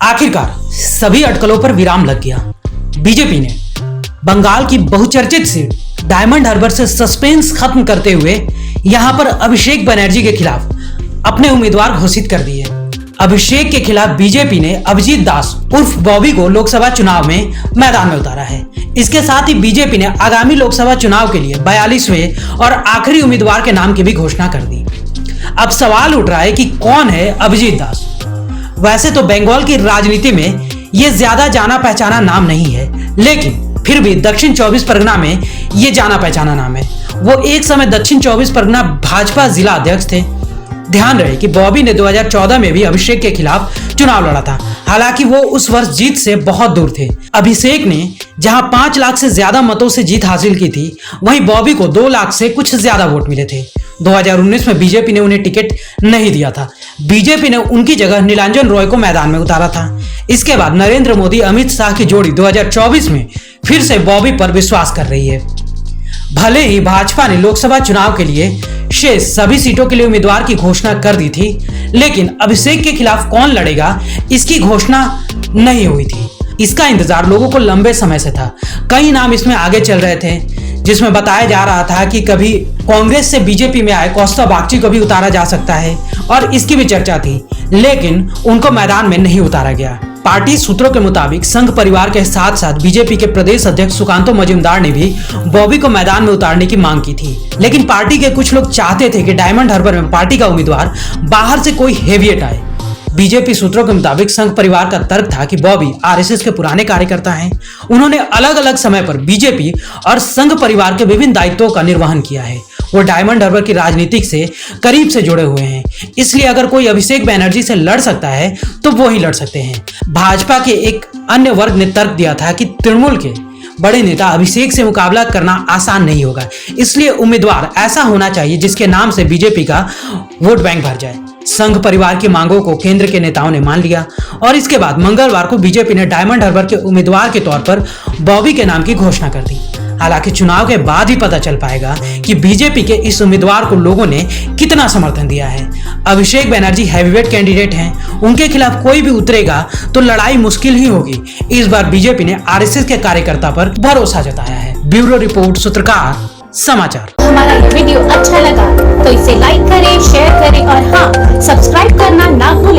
आखिरकार सभी अटकलों पर विराम लग गया। बीजेपी ने बंगाल की बहुचर्चित सीट डायमंड हार्बर से सस्पेंस खत्म करते हुए यहां पर अभिषेक बनर्जी के खिलाफ अपने उम्मीदवार घोषित कर दिए। अभिषेक के खिलाफ बीजेपी ने अभिजीत दास उर्फ बॉबी को लोकसभा चुनाव में मैदान में उतारा है। इसके साथ ही बीजेपी ने आगामी लोकसभा चुनाव के लिए 42वें और आखिरी उम्मीदवार के नाम की भी घोषणा कर दी। अब सवाल उठ रहा है कि कौन है अभिजीत दास। वैसे तो बंगाल की राजनीति में यह ज्यादा जाना पहचाना नाम नहीं है, लेकिन फिर भी दक्षिण 24 परगना में यह जाना पहचाना नाम है। वो एक समय दक्षिण 24 परगना भाजपा जिला अध्यक्ष थे। ध्यान रहे कि बॉबी ने 2014 में भी अभिषेक के खिलाफ चुनाव लड़ा था, हालांकि वो उस वर्ष जीत से बहुत दूर थे। अभिषेक ने जहां 5 लाख से ज्यादा मतों से जीत हासिल की थी, वहीं बॉबी को 2 लाख से कुछ ज्यादा वोट मिले थे। 2019 में बीजेपी ने उन्हें टिकट नहीं दिया था। बीजेपी ने उनकी जगह नीलांजन रॉय को मैदान में उतारा था। इसके बाद नरेंद्र मोदी अमित शाह की जोड़ी 2024 में फिर से बॉबी पर विश्वास कर रही है। भले ही भाजपा ने लोकसभा चुनाव के लिए शेष सभी सीटों के लिए उम्मीदवार की घोषणा कर दी थी, लेकिन अभिषेक के खिलाफ कौन लड़ेगा इसकी घोषणा नहीं हुई थी। इसका इंतजार लोगों को लंबे समय से था। कई नाम इसमें आगे चल रहे थे, जिसमें बताया जा रहा था कि कभी कांग्रेस से बीजेपी में आए कौस्तुभ बागची को भी उतारा जा सकता है, और इसकी भी चर्चा थी, लेकिन उनको मैदान में नहीं उतारा गया। पार्टी सूत्रों के मुताबिक संघ परिवार के साथ साथ बीजेपी के प्रदेश अध्यक्ष सुकांतो मजूमदार ने भी बॉबी को मैदान में उतारने की मांग की थी, लेकिन पार्टी के कुछ लोग चाहते थे कि डायमंड हार्बर में पार्टी का उम्मीदवार बाहर से कोई हेवियट आए। बीजेपी सूत्रों के मुताबिक संघ परिवार का तर्क था कि बॉबी आरएसएस के पुराने कार्यकर्ता हैं। उन्होंने अलग अलग समय पर बीजेपी और संघ परिवार के विभिन्न दायित्वों का निर्वहन किया है। वो डायमंड हार्बर की राजनीति से करीब से जुड़े हुए हैं, इसलिए अगर कोई अभिषेक बनर्जी से लड़ सकता है तो वो ही लड़ सकते हैं। भाजपा के एक अन्य वर्ग ने तर्क दिया था कि तृणमूल के बड़े नेता अभिषेक से मुकाबला करना आसान नहीं होगा, इसलिए उम्मीदवार ऐसा होना चाहिए जिसके नाम से बीजेपी का वोट बैंक भर जाए। संघ परिवार की मांगों को केंद्र के नेताओं ने मान लिया और इसके बाद मंगलवार को बीजेपी ने डायमंड हार्बर के उम्मीदवार के तौर पर बॉबी के नाम की घोषणा कर दी। हालांकि चुनाव के बाद ही पता चल पाएगा कि बीजेपी के इस उम्मीदवार को लोगों ने कितना समर्थन दिया है। अभिषेक बनर्जी हैवीवेट कैंडिडेट हैं, उनके खिलाफ कोई भी उतरेगा तो लड़ाई मुश्किल ही होगी। इस बार बीजेपी ने आरएसएस के कार्यकर्ता पर भरोसा जताया है। ब्यूरो रिपोर्ट, सूत्रकार समाचार। हमारा ये वीडियो अच्छा लगा तो इसे लाइक करें, शेयर करें और हाँ, सब्सक्राइब करना ना भूलें।